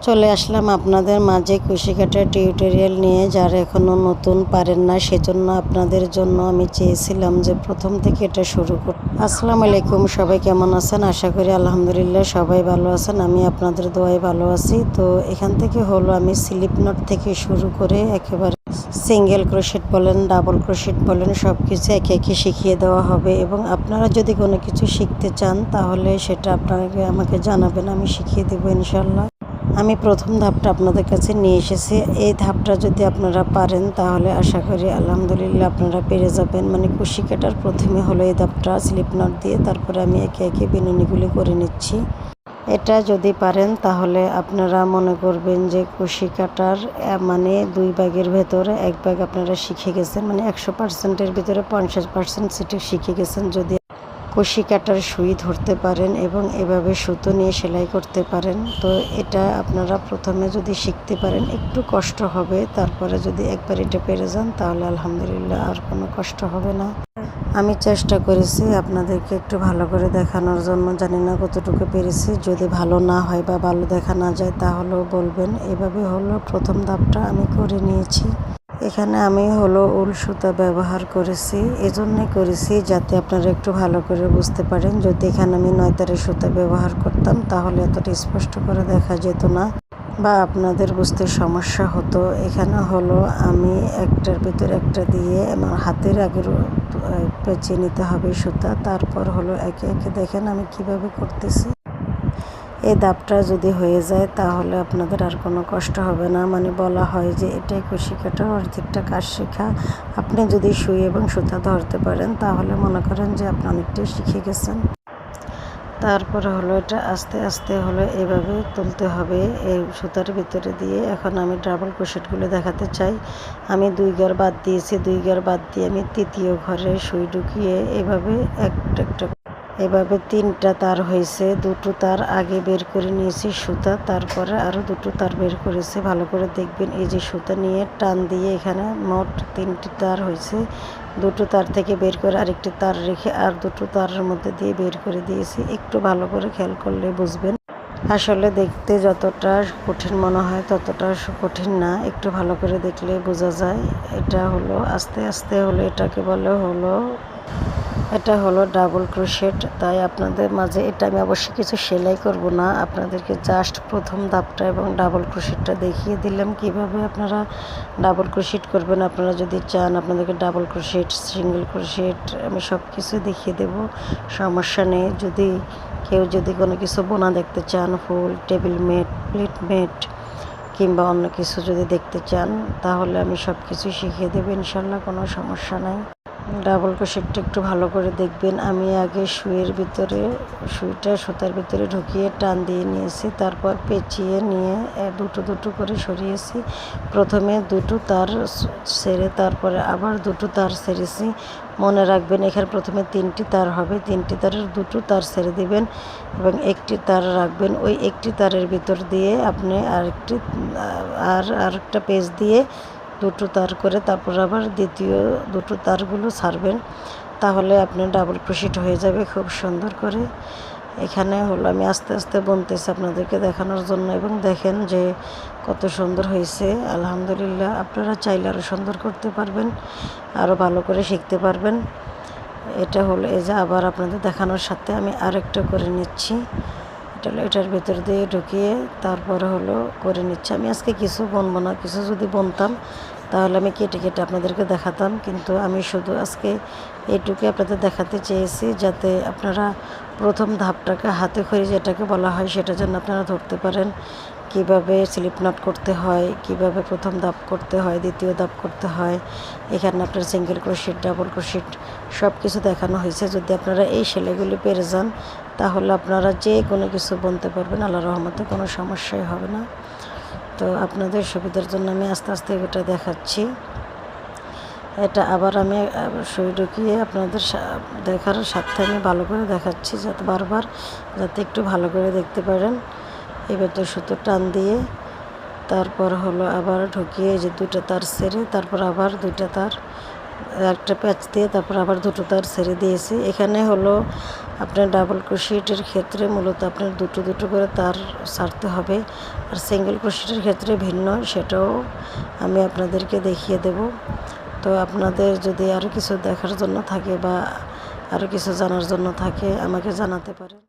চলে আসলাম আপনাদের মাঝে কুশি কাটার টিউটোরিয়াল নিয়ে। যারা এখনও নতুন পারেন না সেজন্য আপনাদের জন্য আমি চেয়েছিলাম যে প্রথম থেকে এটা শুরু করতে। আসসালামু আলাইকুম, সবাই কেমন আছেন? আশা করি আলহামদুলিল্লাহ সবাই ভালো আছেন। আমি আপনাদের দোয়ায় ভালো আছি। তো এখান থেকে হলো আমি স্লিপ নট থেকে শুরু করে একেবারে সিঙ্গেল ক্রোশেট বলেন, ডাবল ক্রোশেট বলেন, সব কিছু একে একে শিখিয়ে দেওয়া হবে। এবং আপনারা যদি কোনো কিছু শিখতে চান তাহলে সেটা আমাকে জানাবেন, আমি শিখিয়ে দেবো ইনশাল্লাহ। আমি প্রথম ধাপটা আপনাদের কাছে নিয়ে এসেছি। এই ধাপটা যদি আপনারা পারেন তাহলে আশা করি আলহামদুলিল্লাহ আপনারা পেরে যাবেন। মানে কুশি কাটার প্রথমে হলো এই ধাপটা স্লিপ নট দিয়ে, তারপরে আমি একে একে বিনুনিগুলি করে নিচ্ছি। এটা যদি পারেন তাহলে আপনারা মনে করবেন যে কুশি কাটার মানে 2 ভাগের ভেতরে 1 ভাগ আপনারা শিখে গেছেন। মানে 100%-এর ভিতরে 50% সেটা শিখে গেছেন যদি কুশি কাটার সুই ধরতে পারেন এবং এভাবে সুতো নিয়ে সেলাই করতে পারেন। তো এটা আপনারা প্রথমে যদি শিখতে পারেন একটু কষ্ট হবে, তারপরে যদি একবার এটা পেরে যান তাহলে আলহামদুলিল্লাহ আর কোনো কষ্ট হবে না। আমি চেষ্টা করেছি আপনাদেরকে একটু ভালো করে দেখানোর জন্য, জানি না কতটুকু পেরেছি। যদি ভালো না হয় বা ভালো দেখা না যায় তাহলেও বলবেন। এভাবে হলো প্রথম ধাপটা আমি করে নিয়েছি। এখানে আমি হলো উল সুতা ব্যবহার করেছি, এজন্যই করেছি যাতে আপনারা একটু ভালো করে বুঝতে পারেন। যদি এখানে আমি 9 তারের সুতা ব্যবহার করতাম তাহলে এতটা স্পষ্ট করে দেখা যেত না বা আপনাদের বুঝতে সমস্যা হতো। এখানে হলো আমি একটার ভিতর একটা দিয়ে আমার হাতের আগের পেঁচিয়ে নিতে হবে সুতা, তারপর হলো একে একে দেখেন আমি কিভাবে করতেছি। এই ধাপটা যদি হয়ে যায় তাহলে আপনাদের আর কোনো কষ্ট হবে না। মানে বলা হয় যে এটাই কুশি কাটার অর্ধেকটা কাজ শেখা। আপনি যদি সুই এবং সুতা ধরতে পারেন তাহলে মনে করেন যে আপনি অনেকটাই শিখে গেছেন। তারপরে হলো এটা আস্তে আস্তে হলো এভাবে তুলতে হবে এই সুতার ভিতরে দিয়ে। এখন আমি ডাবল ক্রোশেটগুলো দেখাতে চাই। আমি 2 ঘর বাদ দিয়েছি, 2 ঘর বাদ দিয়ে আমি তৃতীয় ঘরে সুই ঢুকিয়ে এভাবে একটা এভাবে 3টা তার হয়েছে। 2টো তার আগে বের করে নিয়েছি সুতা, তারপরে আরও 2টো তার বের করেছি। ভালো করে দেখবেন, এই যে সুতা নিয়ে টান দিয়ে এখানে মোট 3টি তার হয়েছে। 2টো তার থেকে বের করে আরেকটি তার রেখে আর 2টো তারের মধ্যে দিয়ে বের করে দিয়েছি। একটু ভালো করে খেয়াল করলে বুঝবেন। আসলে দেখতে যতটা কঠিন মনে হয় ততটা কঠিন না, একটু ভালো করে দেখলে বোঝা যায়। এটা হলো আস্তে আস্তে হলো এটাকে বলে হলো এটা হলো ডাবল ক্রোশেট। তাই আপনাদের মাঝে এটা আমি অবশ্যই কিছু সেলাই করব না, আপনাদেরকে জাস্ট প্রথম ধাপটা এবং ডাবল ক্রোশেটটা দেখিয়ে দিলাম কিভাবে আপনারা ডাবল ক্রোশেট করবেন। আপনারা যদি চান আপনাদেরকে ডাবল ক্রোশেট, সিঙ্গেল ক্রোশেট আমি সব কিছু দেখিয়ে দেব, সমস্যা নেই। কেউ যদি কোনো কিছু বোনা দেখতে চান, ফুল, টেবিল ম্যাট, প্লেট ম্যাট কিংবা অন্য কিছু যদি দেখতে চান তাহলে আমি সব কিছু শিখিয়ে দেবো ইনশাল্লাহ, কোনো সমস্যা নাই। ডাবল ক্রোশেটটা একটু ভালো করে দেখবেন। আমি আগে সুইটা সুতার ভিতরে ঢুকিয়ে টান দিয়ে নিয়েছি, তারপর পেঁচিয়ে নিয়ে 2টো করে সরিয়েছি। প্রথমে 2টো তার ছেড়ে তারপরে আবার 2টো তার ছেড়েছি। মনে রাখবেন এখানে প্রথমে 3টি তার হবে, 3টি তারের 2টো তার ছেড়ে দিবেন এবং একটি তার রাখবেন। ওই একটি তারের ভিতর দিয়ে আপনি আরেকটা পেঁচ দিয়ে 2টো তার করে তারপর আবার দ্বিতীয় 2টো তারগুলো ছাড়বেন, তাহলে আপনার ডাবল ক্রোশেট হয়ে যাবে খুব সুন্দর করে। এখানে হলো আমি আস্তে আস্তে বুনতেছি আপনাদেরকে দেখানোর জন্য, এবং দেখেন যে কত সুন্দর হয়েছে আলহামদুলিল্লাহ। আপনারা চাইলে আরও সুন্দর করতে পারবেন, আরও ভালো করে শিখতে পারবেন। এটা হলো এই যে আবার আপনাদের দেখানোর সাথে আমি আরেকটা করে নিচ্ছি। এটার ভেতর দিয়ে ঢুকিয়ে তারপরে হলো করে নিচ্ছি। আমি আজকে কিছু বুনবো না, কিছু যদি বুনতাম তাহলে আমি কেটে কেটে আপনাদেরকে দেখাতাম, কিন্তু আমি শুধু আজকে এইটুকু আপনাদের দেখাতে চেয়েছি যাতে আপনারা প্রথম ধাপটাকে হাতে খড়ি যেটাকে বলা হয় সেটা যেন আপনারা ধরতে পারেন। কিভাবে স্লিপ নট করতে হয়, কিভাবে প্রথম ধাপ করতে হয়, দ্বিতীয় ধাপ করতে হয়। এখানে আপনার সিঙ্গেল ক্রোশেট, ডাবল ক্রোশেট সব কিছু দেখানো হয়েছে। যদি আপনারা এই সেলাইগুলি পেরে যান তাহলে আপনারা যে কোনো কিছু বুনতে পারবেন, আল্লাহর রহমতে কোনো সমস্যাই হবে না। তো আপনাদের সুবিধার জন্য আমি আস্তে আস্তে এটা দেখাচ্ছি। এটা আবার আমি সুই ঢুকিয়ে আপনাদের দেখার সাথে আমি ভালো করে দেখাচ্ছি যাতে বারবার যাতে একটু ভালো করে দেখতে পারেন। এবার তো সুতো টান দিয়ে তারপর হলো আবার ঢুকিয়ে যে 2টা তার ছেড়ে তারপর আবার 2টা তার একটা প্যাচ দিয়ে তারপর আবার দুটো তার ছেড়ে দিয়েছি। এখানে হলো আপনার ডাবল ক্রোশেটের ক্ষেত্রে মূলত আপনার দুটো দুটো করে তার ছাড়তে হবে, আর সিঙ্গেল ক্রোশেটের ক্ষেত্রে ভিন্ন, সেটাও আমি আপনাদেরকে দেখিয়ে দেব। তো আপনাদের যদি আরও কিছু দেখার জন্য থাকে বা আরও কিছু জানার জন্য থাকে আমাকে জানাতে পারেন।